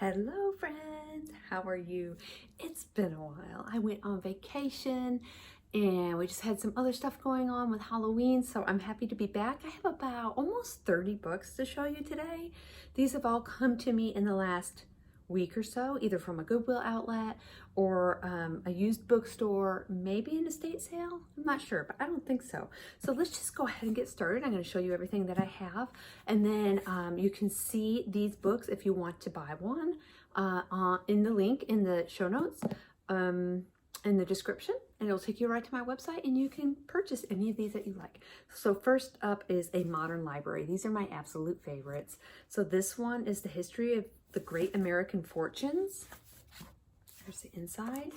Hello friends, how are you? It's been a while. I went on vacation and we just had some other stuff going on with Halloween, so I'm happy to be back. I have about almost 30 books to show you today. These have all come to me in the last week or so, either from a Goodwill Outlet or a used bookstore, maybe an estate sale. I'm not sure, but I don't think so. So let's just go ahead and get started. I'm going to show you everything that I have, and then you can see these books if you want to buy one in the link in the show notes, in the description, and it'll take you right to my website and you can purchase any of these that you like. So first up is a modern library. These are my absolute favorites. So this one is the history of the Great American Fortunes. Here's the inside.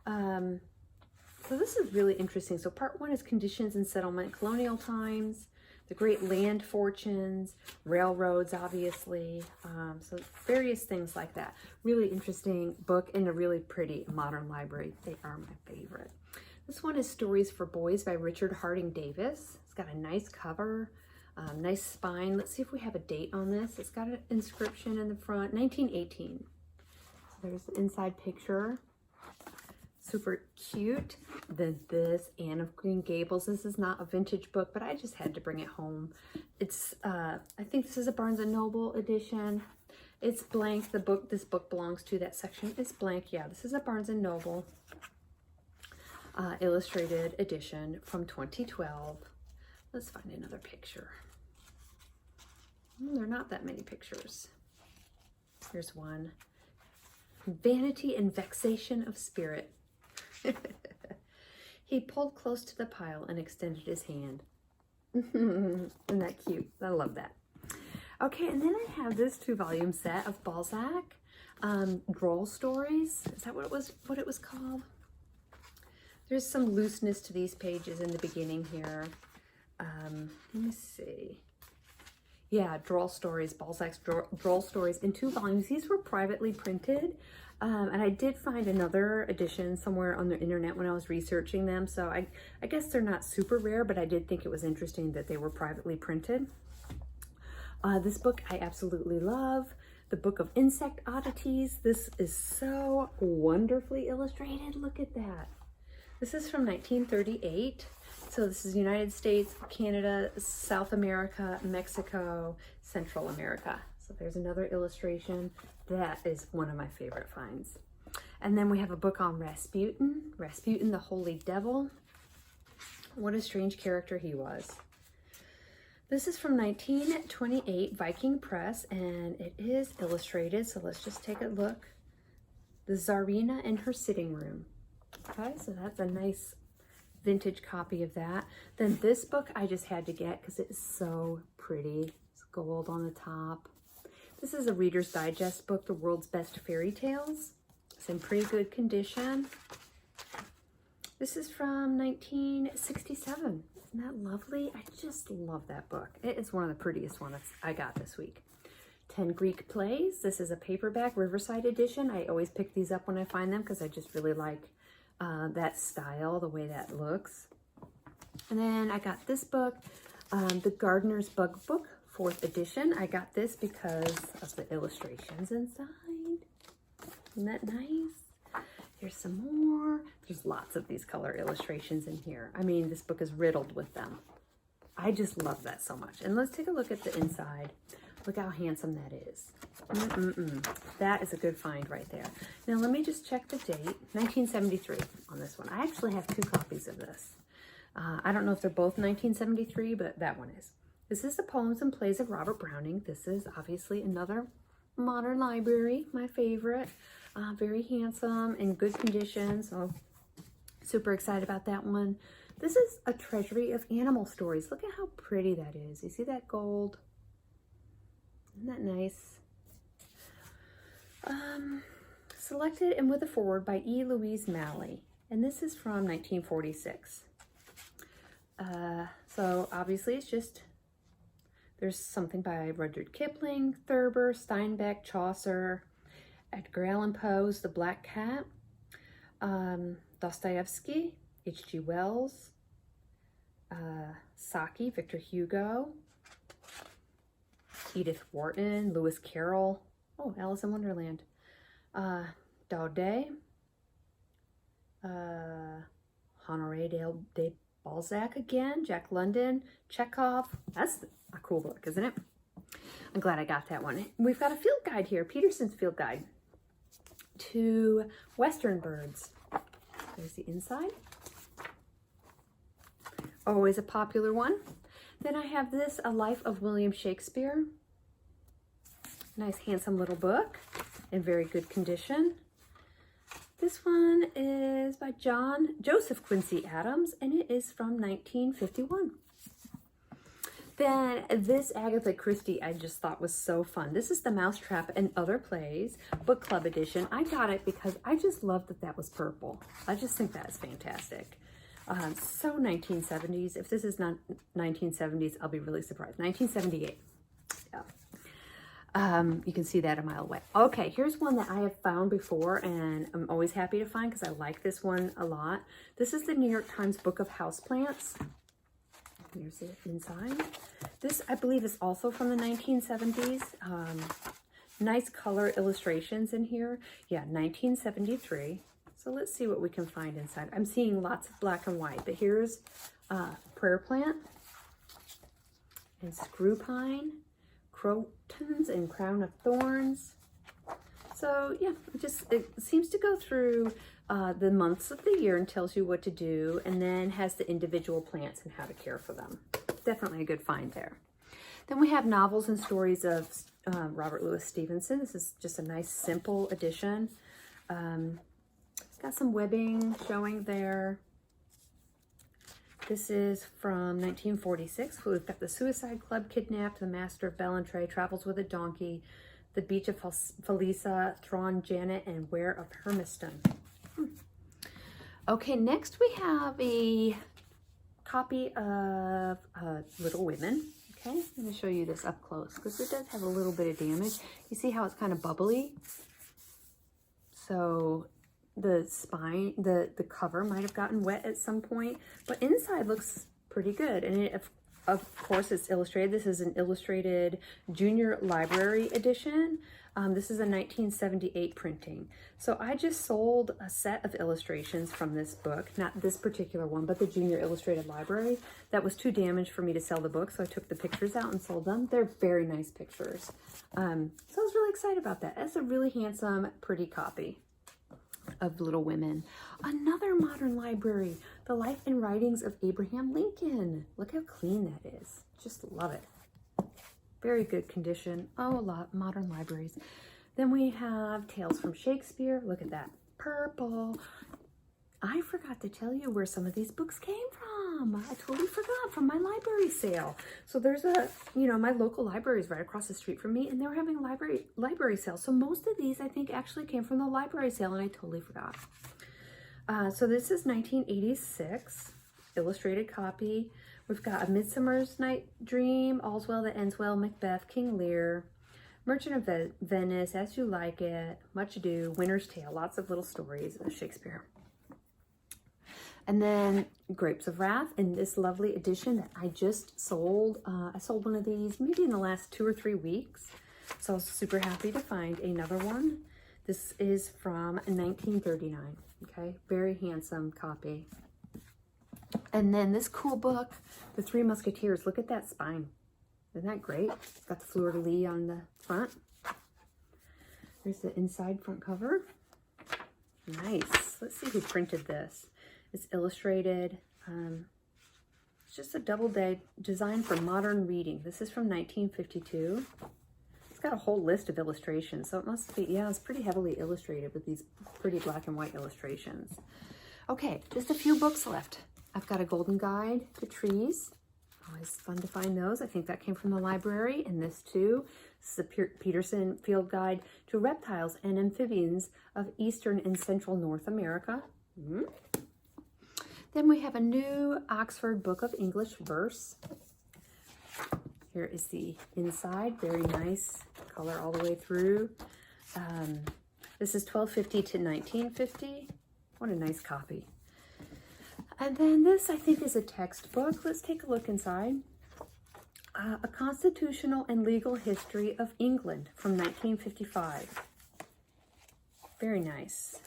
So this is really interesting. So part one is conditions and settlement, colonial times, the great land fortunes, railroads, obviously. So various things like that. Really interesting book and a really pretty modern library. They are my favorite. This one is Stories for Boys by Richard Harding Davis. It's got a nice cover. Nice spine. Let's see if we have a date on this. It's got an inscription in the front, 1918. So there's the inside picture. Super cute. Then this, Anne of Green Gables. This is not a vintage book, but I just had to bring it home. It's, I think this is a Barnes & Noble edition. It's blank. This book belongs to that section. It's blank. Yeah, this is a Barnes & Noble illustrated edition from 2012. Let's find another picture. There are not that many pictures. Here's one. Vanity and Vexation of Spirit. He pulled close to the pile and extended his hand. Isn't that cute? I love that. Okay, and then I have this 2-volume set of Balzac Droll Stories. Is that what it was called? There's some looseness to these pages in the beginning here. Let me see. Yeah, Droll Stories, Balzac's Droll Stories in 2 volumes. These were privately printed, and I did find another edition somewhere on the internet when I was researching them. So I guess they're not super rare, but I did think it was interesting that they were privately printed. This book I absolutely love. The Book of Insect Oddities. This is so wonderfully illustrated. Look at that. This is from 1938. So this is United States, Canada, South America, Mexico, Central America. So there's another illustration. That is one of my favorite finds. And then we have a book on Rasputin, Rasputin the Holy Devil. What a strange character he was. This is from 1928 Viking Press, and it is illustrated. So let's just take a look. The Tsarina in her sitting room. Okay, so that's a nice vintage copy of that. Then this book I just had to get because it is so pretty. It's gold on the top. This is a Reader's Digest book, The World's Best Fairy Tales. It's in pretty good condition. This is from 1967. Isn't that lovely? I just love that book. It is one of the prettiest ones I got this week. 10 Greek Plays. This is a paperback Riverside edition. I always pick these up when I find them because I just really like that style, the way that looks. And then I got this book, The Gardener's Bug Book, 4th edition. I got this because of the illustrations inside. Isn't that nice? Here's some more. There's lots of these color illustrations in here. I mean, this book is riddled with them. I just love that so much. And let's take a look at the inside. Look how handsome that is. That is a good find right there. Now let me just check the date. 1973 on this one. I actually have 2 copies of this. I don't know if they're both 1973, but that one is. This is the Poems and Plays of Robert Browning. This is obviously another modern library, my favorite. Very handsome, in good condition, so super excited about that one. This is a treasury of animal stories. Look at how pretty that is. You see that gold? Isn't that nice? Selected and with a foreword by E. Louise Malley. And this is from 1946. So obviously it's just, there's something by Rudyard Kipling, Thurber, Steinbeck, Chaucer, Edgar Allan Poe's The Black Cat, Dostoevsky, H.G. Wells, Saki, Victor Hugo, Edith Wharton, Lewis Carroll, Oh, Alice in Wonderland. Daudet. Honoré de Balzac again. Jack London. Chekhov. That's a cool book, isn't it? I'm glad I got that one. We've got a field guide here. Peterson's field guide to Western birds. There's the inside. Always a popular one. Then I have this, A Life of William Shakespeare. Nice, handsome little book in very good condition. This one is by Joseph Quincy Adams, and it is from 1951. Then this Agatha Christie I just thought was so fun. This is The Mousetrap and Other Plays, book club edition. I got it because I just love that was purple. I just think that is fantastic. So 1970s. If this is not 1970s, I'll be really surprised. 1978. Yeah. You can see that a mile away. Okay, here's one that I have found before, and I'm always happy to find because I like this one a lot. This is the New York Times Book of Houseplants. Here's it inside. This, I believe, is also from the 1970s. Nice color illustrations in here. Yeah, 1973. So let's see what we can find inside. I'm seeing lots of black and white, but here's prayer plant and screw pine, crotons and crown of thorns. So yeah, it seems to go through the months of the year and tells you what to do, and then has the individual plants and how to care for them. Definitely a good find there. Then we have novels and stories of Robert Louis Stevenson. This is just a nice, simple edition. It's got some webbing showing there. This is from 1946. We've got The Suicide Club, Kidnapped, The Master of Ballantrae, Travels with a Donkey, The Beach of Felisa, Thrawn, Janet, and Ware of Hermiston. Okay, next we have a copy of Little Women. Okay, I'm going to show you this up close because it does have a little bit of damage. You see how it's kind of bubbly? So the spine, the cover might have gotten wet at some point, but inside looks pretty good. And it, of course, it's illustrated. This is an illustrated junior library edition. This is a 1978 printing. So I just sold a set of illustrations from this book, not this particular one, but the junior illustrated library. That was too damaged for me to sell the book, so I took the pictures out and sold them. They're very nice pictures. So I was really excited about that. That's a really handsome, pretty copy of Little Women. Another modern library, The Life and Writings of Abraham Lincoln. Look how clean that is. Just love it. Very good condition. Oh, a lot modern libraries. Then we have Tales from Shakespeare. Look at that. Purple. I forgot to tell you where some of these books came from. I totally forgot, from my library sale. So there's my local library is right across the street from me, and they were having a library sale. So most of these, I think, actually came from the library sale, and I totally forgot. So this is 1986, illustrated copy. We've got A Midsummer's Night Dream, All's Well That Ends Well, Macbeth, King Lear, Merchant of Venice, As You Like It, Much Ado, Winter's Tale, lots of little stories of Shakespeare. And then Grapes of Wrath in this lovely edition that I just sold. I sold one of these maybe in the last 2 or 3 weeks. So I was super happy to find another one. This is from 1939, okay? Very handsome copy. And then this cool book, The Three Musketeers. Look at that spine. Isn't that great? It's got the fleur-de-lis on the front. There's the inside front cover. Nice. Let's see who printed this. It's illustrated. It's just a double day design for modern reading. This is from 1952. It's got a whole list of illustrations, so it must be, yeah, it's pretty heavily illustrated with these pretty black and white illustrations. Okay, just a few books left. I've got a Golden Guide to Trees. Always fun to find those. I think that came from the library, and this too. This is a Peterson Field Guide to Reptiles and Amphibians of Eastern and Central North America. Then we have a new Oxford Book of English Verse. Here is the inside, very nice color all the way through. This is 1250 to 1950. What a nice copy. And then this, I think, is a textbook. Let's take a look inside. A Constitutional and Legal History of England from 1955. Very nice.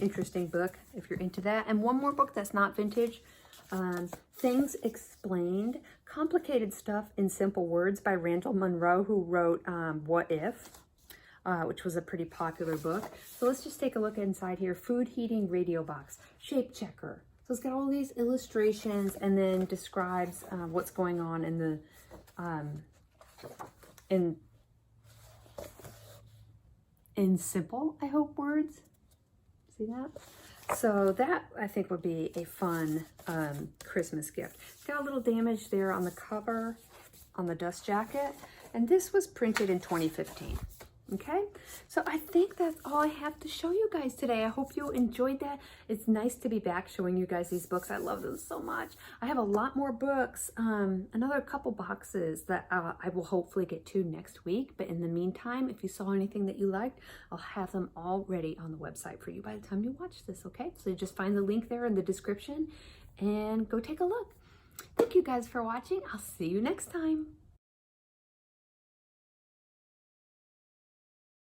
Interesting book if you're into that. And one more book that's not vintage. Things Explained. Complicated Stuff in Simple Words by Randall Munroe, who wrote What If? Which was a pretty popular book. So let's just take a look inside here. Food Heating Radio Box. Shape Checker. So it's got all these illustrations and then describes what's going on in the in simple, I hope, words. See that? So that, I think, would be a fun Christmas gift. It's got a little damage there on the cover, on the dust jacket. And this was printed in 2015. Okay, so I think that's all I have to show you guys today. I hope you enjoyed that. It's nice to be back showing you guys these books. I love them so much. I have a lot more books, another couple boxes that I will hopefully get to next week. But in the meantime, if you saw anything that you liked, I'll have them all ready on the website for you by the time you watch this, okay? So just find the link there in the description and go take a look. Thank you guys for watching. I'll see you next time.